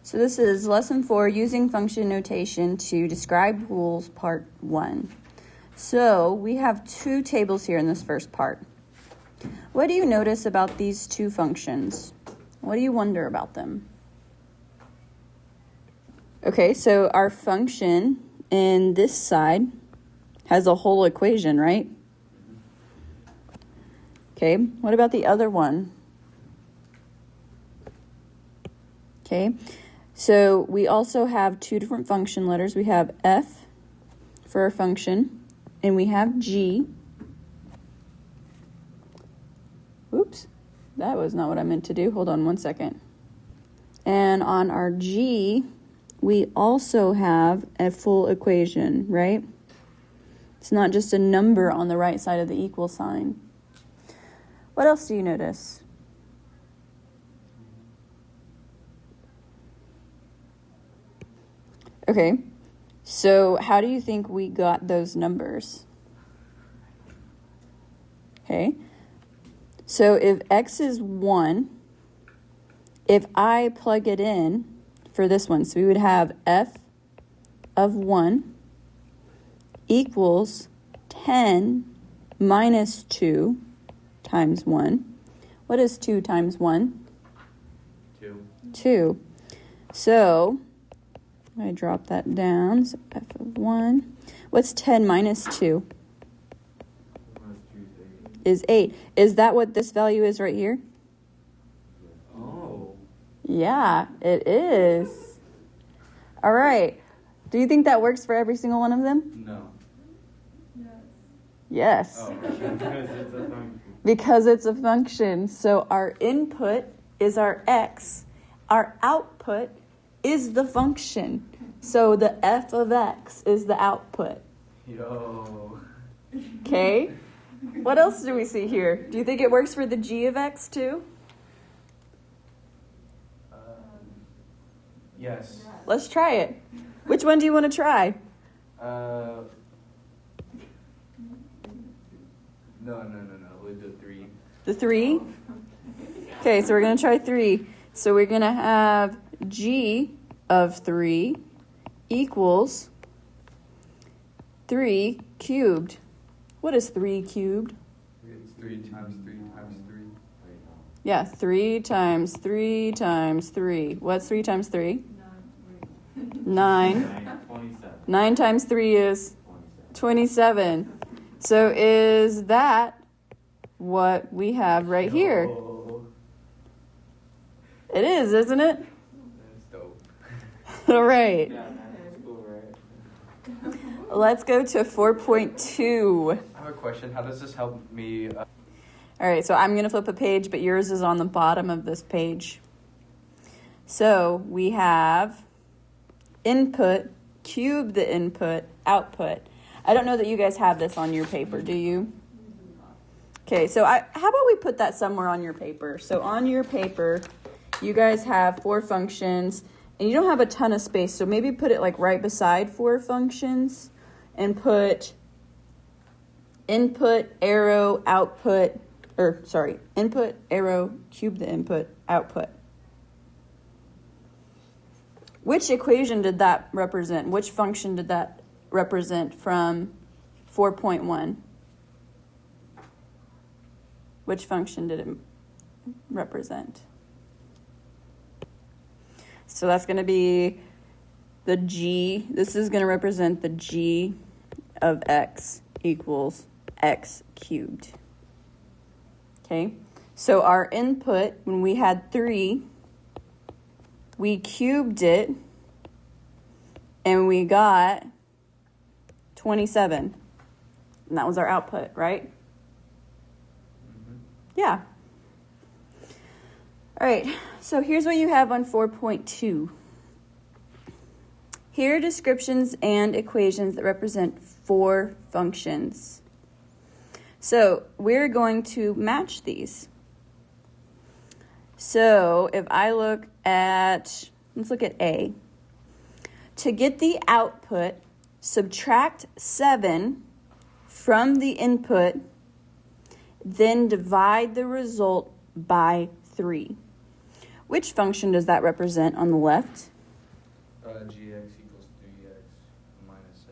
So this is lesson 4, using function notation to describe rules, part 1. So we have 2 tables here in this first part. What do you notice about these 2 functions? What do you wonder about them? Okay, so our function in this side has a whole equation, right? Okay, what about the other one? Okay, so we also have 2 different function letters. We have f for our function, and we have g. Oops, that was not what I meant to do. Hold on one second. And on our g, we also have a full equation, right? It's not just a number on the right side of the equal sign. What else do you notice? Okay, so how do you think we got those numbers? Okay, so if x is 1, if I plug it in for this one, so we would have f of 1 equals 10 minus 2 times 1. What is 2 times 1? 2. 2. So I drop that down, so f of 1. What's 10 minus 2? Is 8. Is that what this value is right here? Oh. Yeah, it is. All right. Do you think that works for every single one of them? No. Yes. Oh, because it's a function. Because it's a function. So our input is our x. Our output is the function. So the f of x is the output. Yo. Okay? What else do we see here? Do you think it works for the g of x too? Yes. Let's try it. Which one do you want to try? No. We'll do 3. The 3? Okay, so we're going to try 3. So we're going to have g of 3 equals 3 cubed. What is 3 cubed? It's 3 times 3 times 3. Yeah, 3 times 3 times 3. What's 3 times 3? 9. 27. 9 times 3 is 27. So is that what we have right here? Yo. It is, isn't it? That's dope. All right. Yeah, that's cool, right? Let's go to 4.2. I have a question. How does this help me? All right, so I'm going to flip a page, but yours is on the bottom of this page. So we have input, cube the input, output. I don't know that you guys have this on your paper, do you? Okay, so how about we put that somewhere on your paper? So on your paper, you guys have 4 functions, and you don't have a ton of space, so maybe put it like right beside 4 functions and put input, arrow, output, input, arrow, cube the input, output. Which equation did that represent? Which function did that represent from 4.1? Which function did it represent? So that's going to be the g. This is going to represent the g of x equals x cubed. Okay, so our input, when we had 3, we cubed it, and we got 27. And that was our output, right? Mm-hmm. Yeah. All right, so here's what you have on 4.2. Here are descriptions and equations that represent 4 functions. So we're going to match these. So if I look at, let's look at A. To get the output, subtract 7 from the input, then divide the result by 3. Which function does that represent on the left? gx equals 3x minus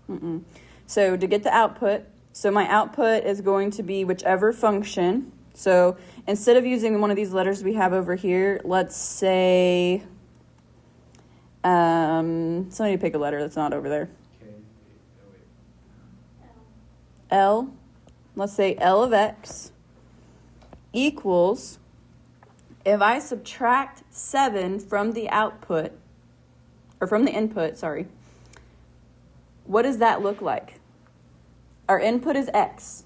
7. So to get the output, so my output is going to be whichever function. So instead of using one of these letters we have over here, let's say, somebody pick a letter that's not over there. K. Oh, wait. L. Let's say L of x equals, if I subtract 7 from the output, or from the input, sorry, what does that look like? Our input is x.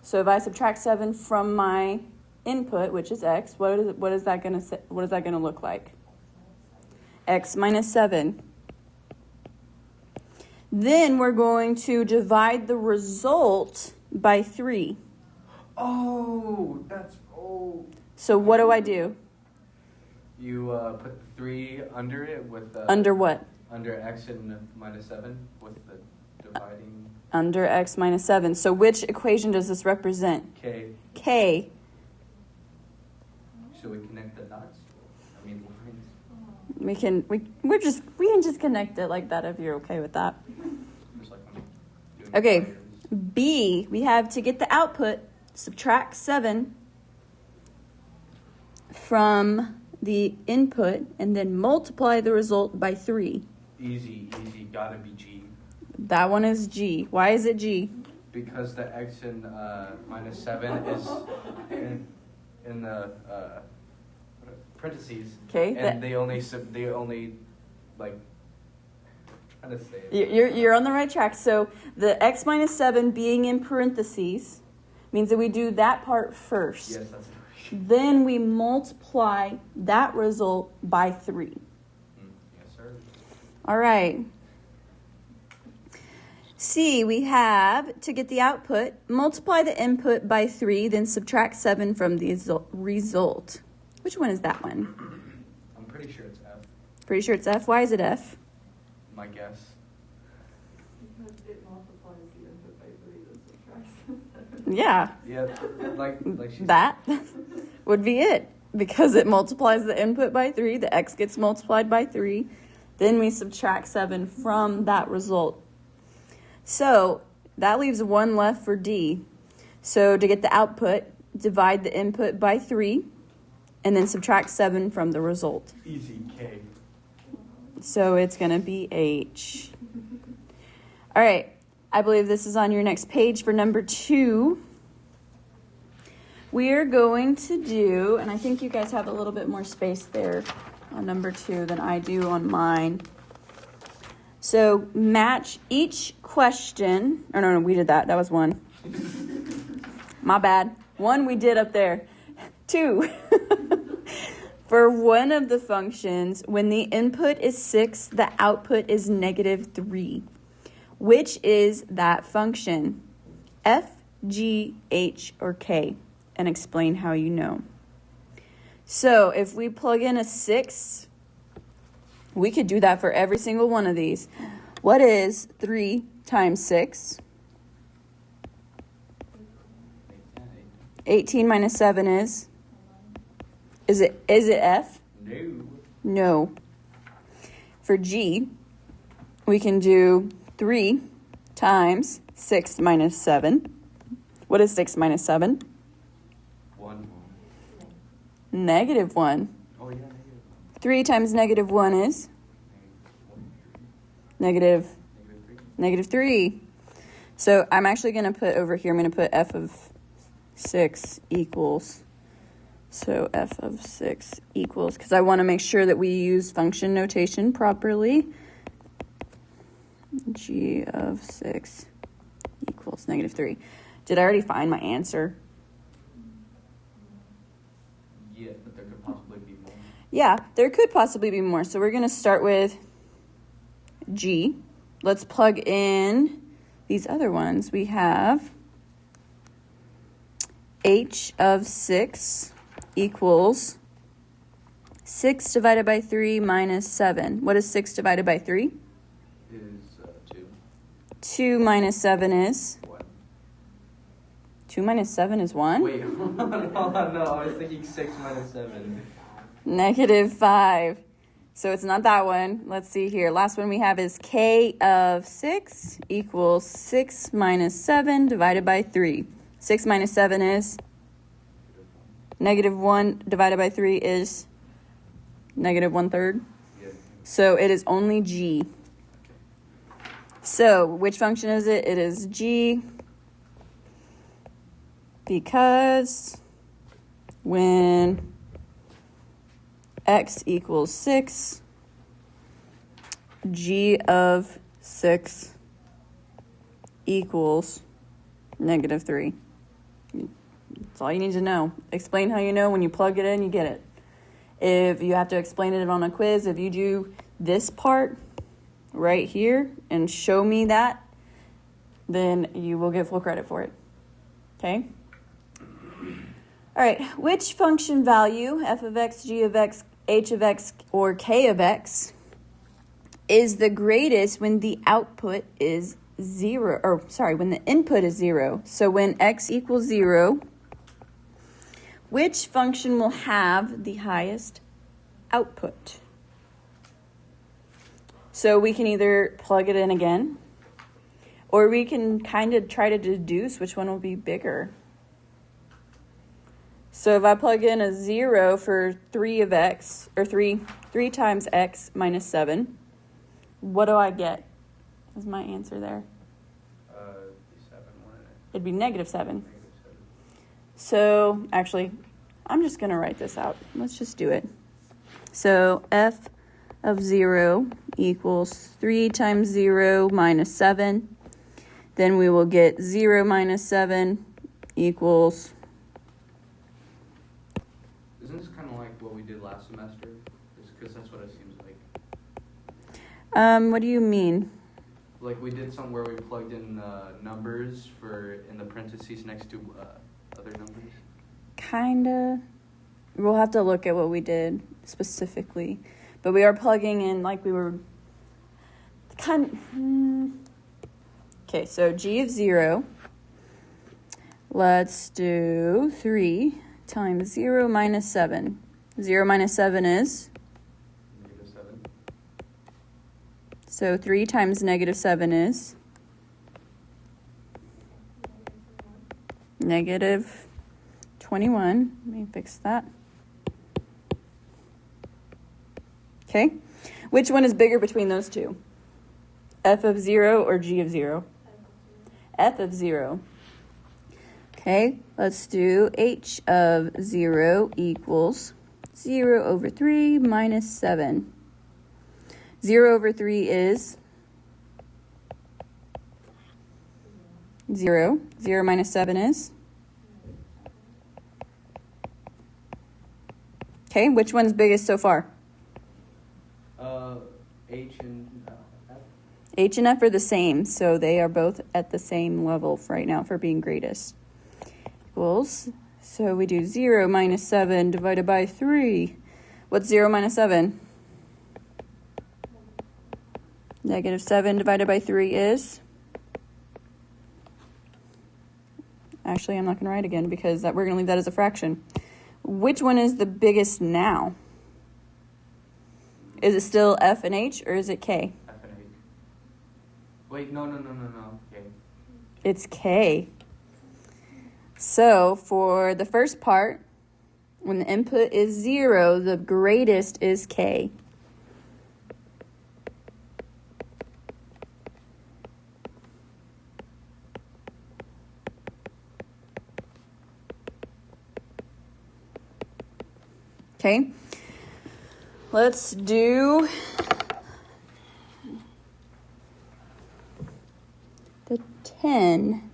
So if I subtract 7 from my input, which is x, what is that going to look like? X minus 7. Then we're going to divide the result by 3. Oh. So what do? You put the 3 under it with the... Under what? Under x and minus 7 with the dividing... Under x minus 7. So which equation does this represent? K. K. Should we connect the dots? I mean lines. We can just connect it like that if you're okay with that. Just like when doing Okay. prayers. B, we have to get the output, subtract 7 from the input, and then multiply the result by 3. Easy. Gotta be G. That one is G. Why is it G? Because the x and minus 7 is in the parentheses. Okay. And they only like, trying to say it. You're on the right track. So the x minus 7 being in parentheses means that we do that part first. Yes, that's right. Then we multiply that result by 3. Yes, sir. All right. C, we have to get the output, multiply the input by 3, then subtract 7 from the result. Which one is that one? I'm pretty sure it's F. Pretty sure it's F. Why is it F? My guess. Because it multiplies the input by 3 and subtracts 7. Yeah, Yeah, like she that would be it. Because it multiplies the input by 3, the x gets multiplied by 3, then we subtract 7 from that result. So that leaves 1 left for D. So to get the output, divide the input by 3, and then subtract 7 from the result. Easy K. So it's going to be H. All right. I believe this is on your next page for number 2. We are going to do, and I think you guys have a little bit more space there on number 2 than I do on mine. So match each question. Oh, no, we did that. That was 1. My bad. 1 we did up there. 2. For one of the functions, when the input is 6, the output is negative 3. Which is that function? F, G, H, or K? And explain how you know. So if we plug in a 6, we could do that for every single one of these. What is 3 times 6? 18 minus 7 is? Is it F? No. No. For G, we can do 3 times 6 minus 7. What is 6 minus 7? 1. Negative 1. Oh, yeah, 3 times negative 1 is? negative 3. Negative 3. So I'm actually going to put over here, I'm going to put f of 6 equals. So f of 6 equals, because I want to make sure that we use function notation properly. G of 6 equals negative 3. Did I already find my answer? Yeah, but there could possibly be more. Yeah, there could possibly be more. So we're going to start with G. Let's plug in these other ones. We have H of 6 equals 6 divided by 3 minus 7. What is 6 divided by 3? Is 2. 2 minus 7 is? 1. 2 minus 7 is 1? Wait, hold on, no, I was thinking 6 minus 7. Negative 5. So it's not that one. Let's see here. Last one we have is k of 6 equals 6 minus 7 divided by 3. 6 minus 7 is? Negative 1 divided by 3 is negative 1/3. Yeah. So it is only g. So which function is it? It is g because when x equals 6, g of 6 equals negative 3. That's all you need to know. Explain how you know. When you plug it in, you get it. If you have to explain it on a quiz, if you do this part right here and show me that, then you will get full credit for it. Okay? All right. Which function value, f of x, g of x, h of x, or k of x, is the greatest when the output is 0? Or, sorry, when the input is 0. So when x equals 0, which function will have the highest output? So we can either plug it in again, or we can kind of try to deduce which one will be bigger. So if I plug in a 0 for 3 of x, or 3 times x minus 7, what do I get? Is my answer there? 7, wouldn't it? It'd be negative 7. Negative 7. So actually, I'm just going to write this out. Let's just do it. So f of 0 equals 3 times 0 minus 7. Then we will get 0 minus 7 equals... Isn't this kind of like what we did last semester? Because that's what it seems like. What do you mean? Like we did some where we plugged in numbers in the parentheses next to other numbers. Kinda. We'll have to look at what we did specifically. But we are plugging in like we were... Okay, so g of 0. Let's do 3 times 0 minus 7. 0 minus 7 is? Negative 7. So 3 times negative 7 is? Negative 21. Let me fix that. Okay. Which one is bigger between those two? F of 0 or g of 0? F of 0. Okay, let's do h of 0 equals 0 over 3 minus 7. 0 over 3 is 0. 0 minus 7 is? Okay, which one's biggest so far? H and F. H and F are the same, so they are both at the same level right now for being greatest. Equals, so we do 0 minus 7 divided by 3. What's 0 minus 7? Negative 7 divided by 3 is? Actually, I'm not going to write again because we're going to leave that as a fraction. Which one is the biggest now? Is it still F and H or is it K? F and H. Wait, no. Okay. It's K. So for the first part, when the input is 0, the greatest is K. Okay, let's do the 10.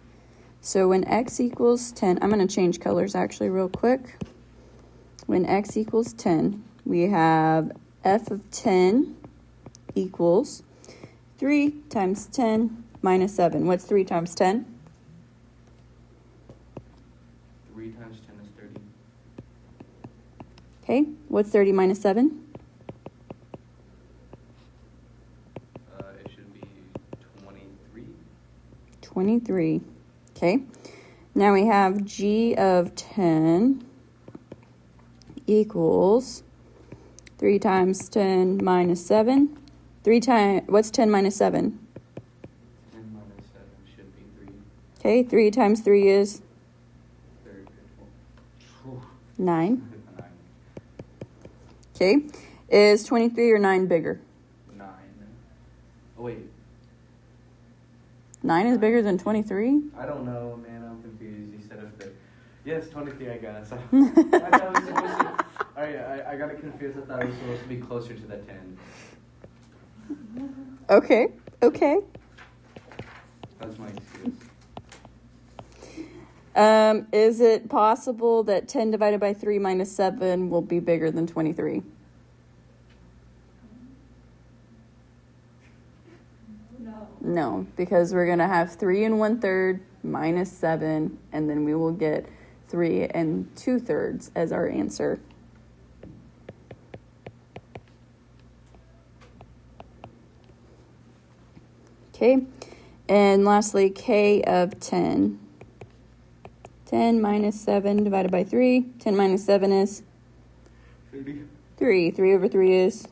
So when x equals 10, I'm going to change colors actually real quick. When x equals 10, we have f of 10 equals 3 times 10 minus 7. What's 3 times 10? 3 times 10 is 30. Okay, what's 30 minus 7? It should be 23. 23. Okay, now we have g of 10 equals 3 times 10 minus 7. 3 times, what's 10 minus 7? 10 minus 7 should be 3. Okay, 3 times 3 is 9. 9. Okay, is 23 or 9 bigger? 9. Oh, wait. 9 is bigger than 23? I don't know, man. I'm confused. You said if the... Yes, 23, I guess. I thought it was supposed to... I got it confused. I thought it was supposed to be closer to the 10. Okay. That's my excuse. Is it possible that 10 divided by 3 minus 7 will be bigger than 23? No, because we're going to have 3 1/3 minus 7, and then we will get 3 2/3 as our answer. Okay, and lastly, k of 10. 10 minus 7 divided by 3. 10 minus 7 is? 30. 3. 3 over 3 is?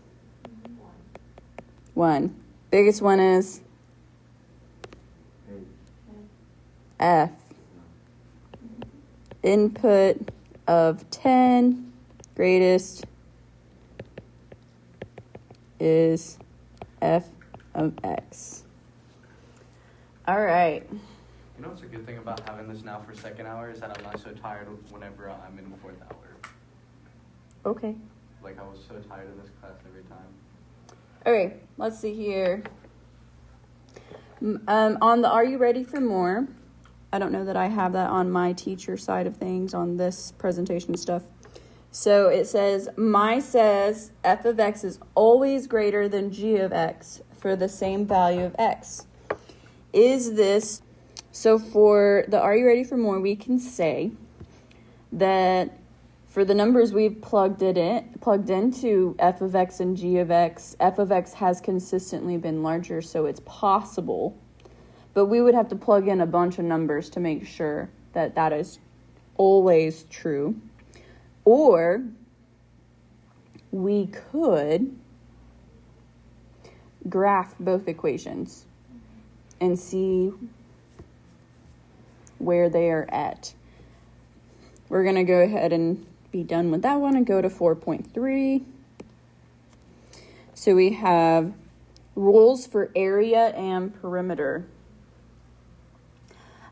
1. Biggest one is? F. Input of 10, greatest, is f of x. All right. You know what's a good thing about having this now for second hour is that I'm not so tired whenever I'm in fourth hour. Okay. Like, I was so tired of this class every time. Okay, let's see here. On the Are You Ready for More? I don't know that I have that on my teacher side of things on this presentation stuff. So it says, says f of x is always greater than g of x for the same value of x. Is this, so for the Are You Ready for More, we can say that for the numbers we've plugged into f of x and g of x, f of x has consistently been larger, so it's possible. But we would have to plug in a bunch of numbers to make sure that that is always true. Or we could graph both equations and see where they are at. We're going to go ahead and be done with that one and go to 4.3. So we have rules for area and perimeter.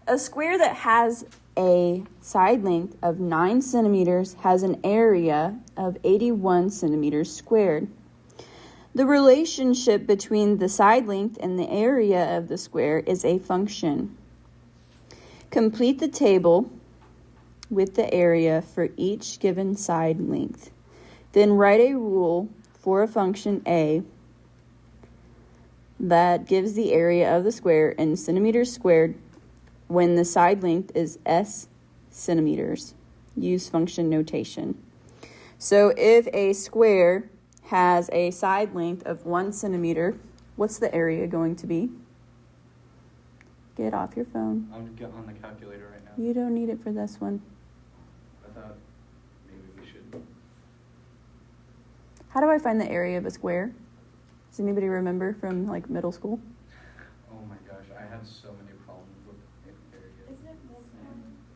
A square that has a side length of 9 centimeters has an area of 81 centimeters squared. The relationship between the side length and the area of the square is a function. Complete the table with the area for each given side length. Then write a rule for a function a that gives the area of the square in centimeters squared when the side length is s centimeters. Use function notation. So if a square has a side length of 1 centimeter, what's the area going to be? Get off your phone. I'm on the calculator right now. You don't need it for this one. I thought maybe we should. How do I find the area of a square? Does anybody remember from like middle school? Oh my gosh, I had so many problems with area. Isn't it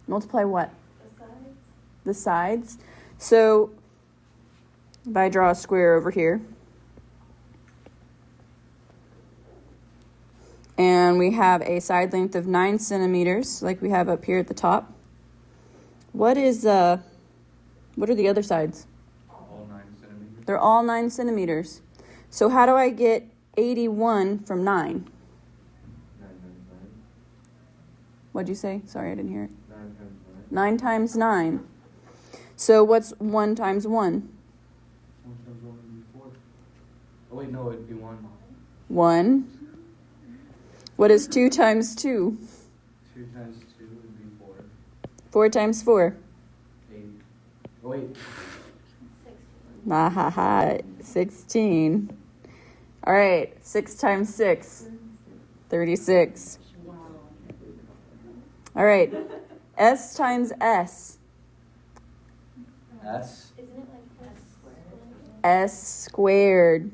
Multiply what? the sides? The sides. So if I draw a square over here, and we have a side length of 9 centimeters, like we have up here at the top. What are the other sides? All 9 centimeters. They're all 9 centimeters. So how do I get 81 from 9? 9 times 9. What'd you say? Sorry, I didn't hear it. 9 times 9 9. times 9. So what's 1 times 1? 1 times 1 would be 4. Oh wait, no, it'd be 1. 1. What is 2 times 2? 2 times 2 would be 4. 4 times 4. 8. Oh wait. 16. All right, 6 times 6. 36. All right, S times S. S. Isn't it like S squared? s squared.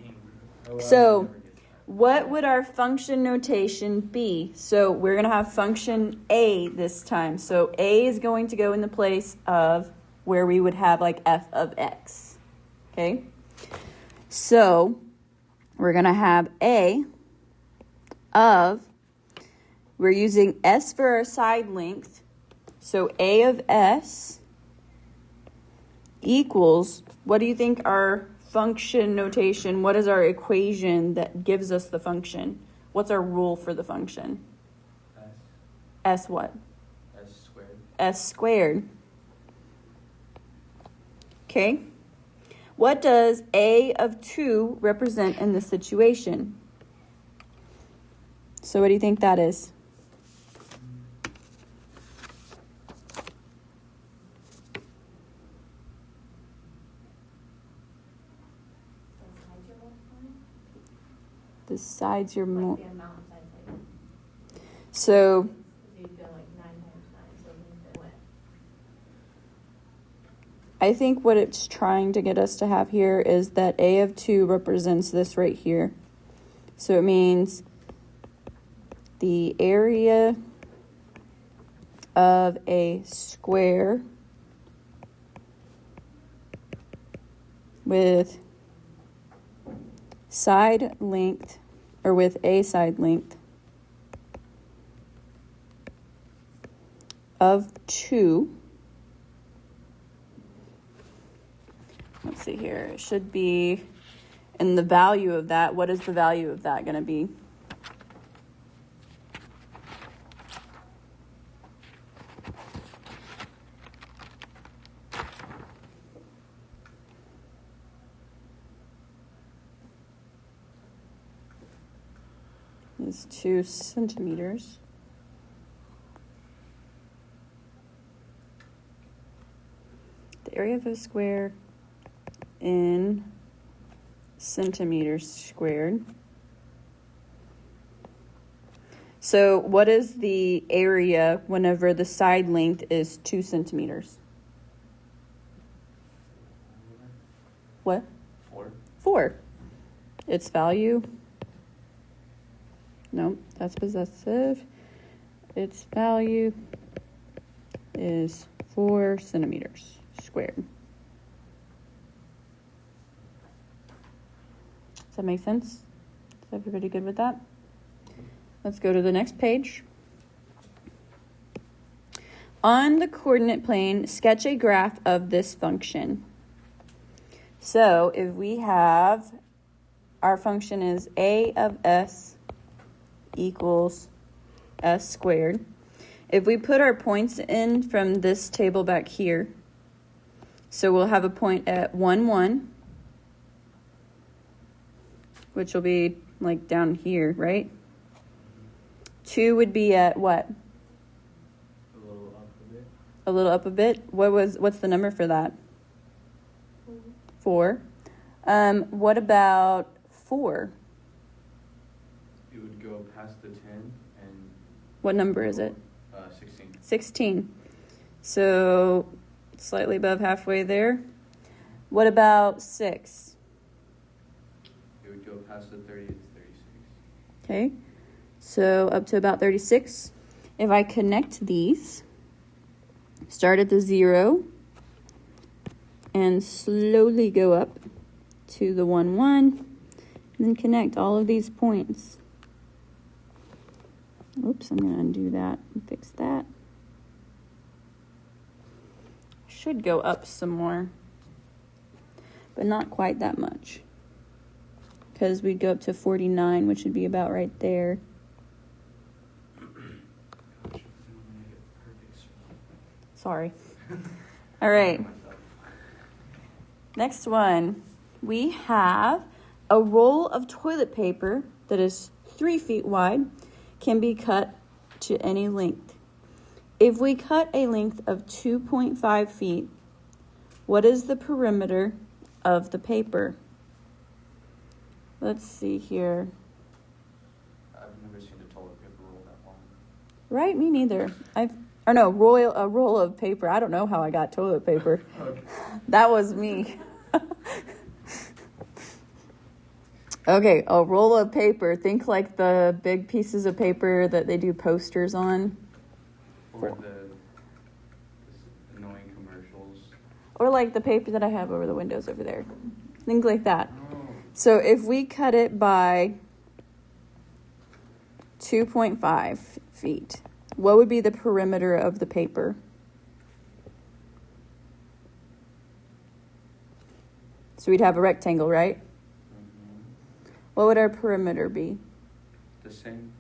Dang. Oh, So, I'll never get that. what would our function notation be? So we're going to have function a this time. So a is going to go in the place of where we would have like f of x. Okay? So we're going to have a of, we're using s for our side length. So a of s equals, what do you think our function notation, what is our equation that gives us the function? What's our rule for the function? S what? S squared. S squared. Okay. What does a of 2 represent in this situation? So what do you think that is? The sides you're more. The amount of sides like So you'd go like 9 times 9, so length and width. I think what it's trying to get us to have here is that a of 2 represents this right here. So it means the area of a square with side length, or with a side length of 2. Let's see here. It should be, and the value of that, what is the value of that going to be? Is 2 centimeters. The area of a square in centimeters squared. So what is the area whenever the side length is 2 centimeters? What? 4. 4. Its value? Nope, that's possessive. Its value is 4 centimeters squared. Does that make sense? Is everybody good with that? Let's go to the next page. On the coordinate plane, sketch a graph of this function. So if we have, our function is a of s equals s squared. If we put our points in from this table back here, so we'll have a point at 1, 1, which will be like down here, right? 2 would be at what? A little up a bit. A little up a bit. What's the number for that? 4. What about 4? It would go past the 10 and... What number is it? 16. 16. So slightly above halfway there. What about 6? It would go past the 30 to 36. Okay. So up to about 36. If I connect these, start at the 0 and slowly go up to the 1, 1, and then connect all of these points. Oops, I'm going to undo that and fix that. Should go up some more, but not quite that much, because we'd go up to 49, which would be about right there. Gosh, I don't want to make it perfect. Sorry. All right. Next one. We have a roll of toilet paper that is 3 feet wide, can be cut to any length. If we cut a length of 2.5 feet, what is the perimeter of the paper? Let's see here. I've never seen a toilet paper roll that long. Right, me neither. A roll of paper. I don't know how I got toilet paper. Okay. That was me. Okay, a roll of paper. Think like the big pieces of paper that they do posters on. Or the annoying commercials. Or like the paper that I have over the windows over there. Think like that. Oh. So if we cut it by 2.5 feet, what would be the perimeter of the paper? So we'd have a rectangle, right? What would our perimeter be? The same.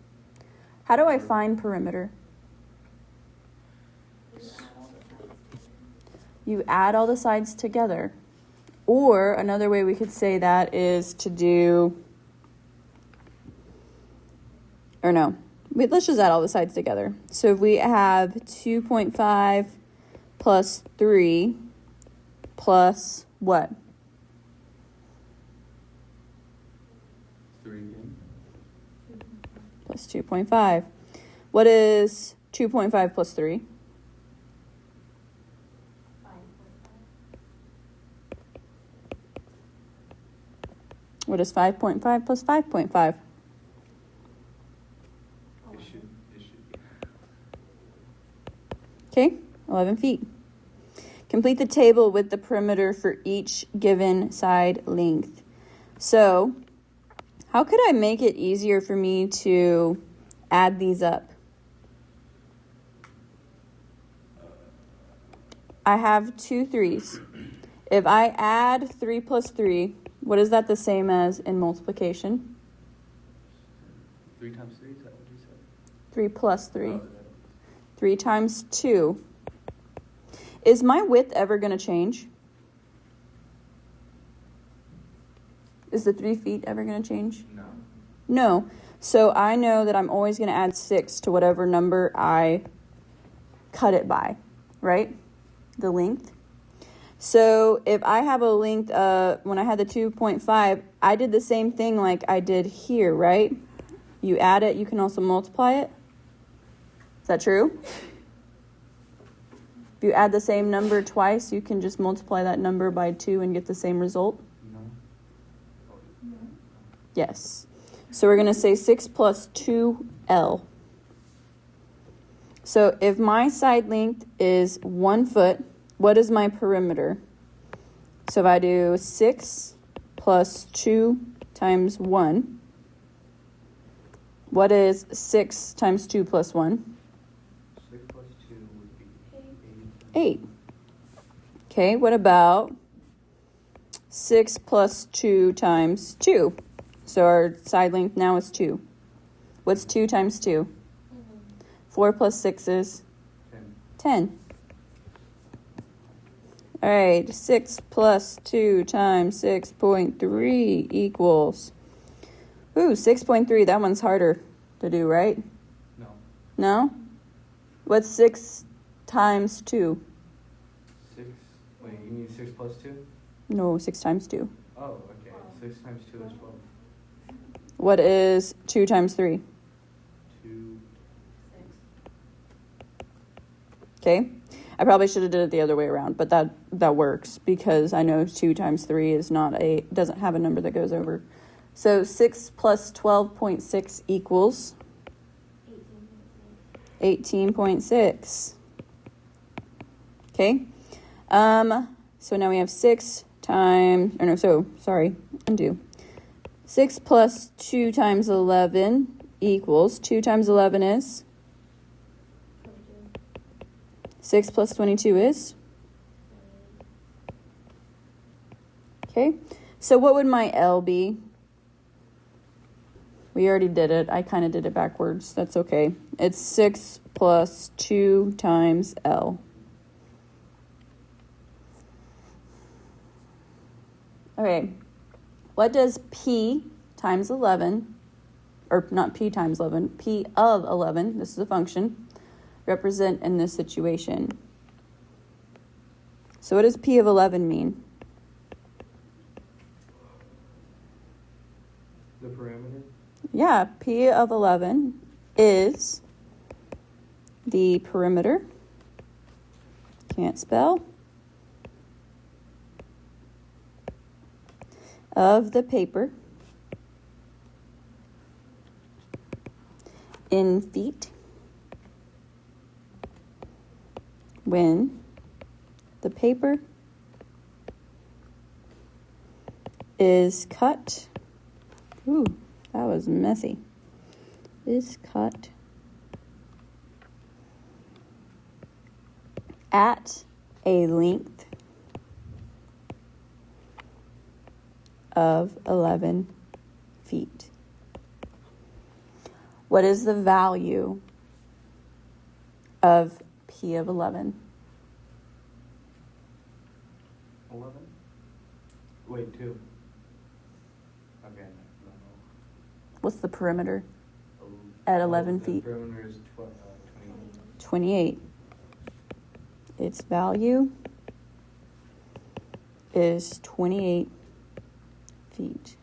How do I find perimeter? You add all the sides together. Or another way we could say that is to do, or no, let's just add all the sides together. So if we have 2.5 plus 3 plus what? 3 again. Plus 2.5. What is 2.5 plus 3? 5.5. What is 5.5 plus 5.5? It should be. Okay, 11 feet. Complete the table with the perimeter for each given side length. So, how could I make it easier for me to add these up? I have 2 3s. If I add 3 plus 3, what is that the same as in multiplication? 3 times 3, is that what you said? 3 plus 3. Oh, 3 times 2. Is my width ever going to change? Is the 3 feet ever going to change? no. No. So I know that I'm always going to add 6 to whatever number I cut it by, right? The length. So if I have a length when I had the 2.5, I did the same thing like I did here, right? You add it, you can also multiply it. Is that true? If you add the same number twice, you can just multiply that number by 2 and get the same result. No. Yes. So we're going to say 6 plus 2L. So if my side length is 1 foot, what is my perimeter? So if I do 6 plus 2 times 1, what is 6 times 2 plus 1? 6 plus 2 would be 8. Okay, what about 6 plus 2 times 2? So our side length now is 2. What's 2 times 2? 4 plus 6 is 10. All right, 6 plus 2 times 6.3 equals... Ooh, 6.3, that one's harder to do, right? No. No? What's 6 times 2? 6. Wait, you need 6 plus 2? No, 6 times 2. Oh, okay. 6 times 2 is 12. What is 2 times 3? 2. 6. Okay. I probably should have did it the other way around, but that works because I know 2 times 3 is doesn't have a number that goes over. So 6 plus 12.6 equals 18.6. Okay. So now we have 6 times, or no, so, sorry, undo. 6 plus 2 times 11 equals, 2 times 11 is? 6 plus 22 is? Okay. So what would my L be? We already did it. I kind of did it backwards. That's okay. It's 6 plus 2 times L. Okay. What does P times 11, or not P times 11, P of 11, this is a function, represent in this situation? So what does P of 11 mean? The parameter? Yeah, P of 11 is the perimeter. Can't spell. of the paper in feet when the paper is cut. Ooh, that was messy. Is cut at a length of 11 feet. What is the value of P of 11? 11? Wait, 2. Okay, no. What's the perimeter at 11 feet? The perimeter is 28. 28. Its value is 28 feet.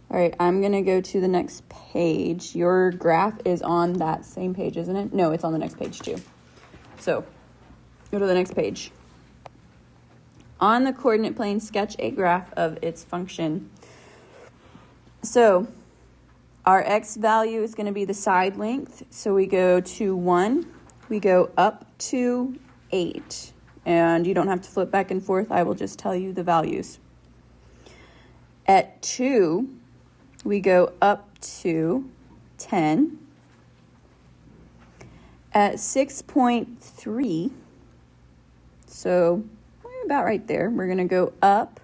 All right, I'm going to go to the next page. Your graph is on that same page, isn't it? No, it's on the next page too. So, go to the next page. On the coordinate plane, sketch a graph of its function. So, our x value is going to be the side length. So, we go to 1. We go up to 8. And you don't have to flip back and forth. I will just tell you the values. At 2, we go up to 10. At 6.3, so about right there, we're going to go up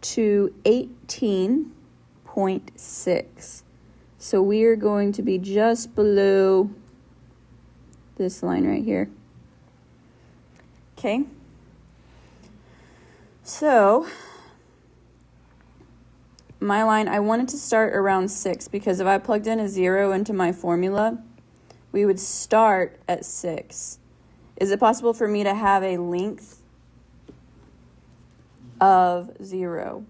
to 18.6. So we are going to be just below this line right here. Okay. So my line, I wanted to start around 6 because if I plugged in a 0 into my formula, we would start at 6. Is it possible for me to have a length of 0?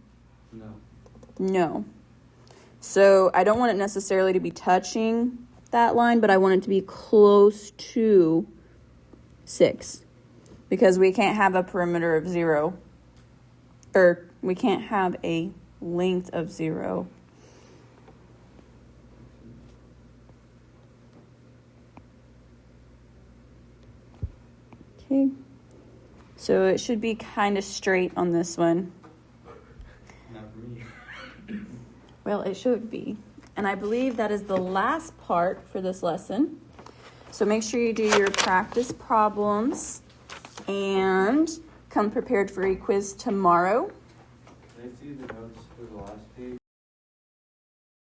No. No. So I don't want it necessarily to be touching that line, but I want it to be close to 6 because we can't have a perimeter of 0, or we can't have a length of 0. Okay, so it should be kind of straight on this one. Not for me. Well, it should be. And I believe that is the last part for this lesson. So make sure you do your practice problems and come prepared for a quiz tomorrow. Can I see the notes for the last page?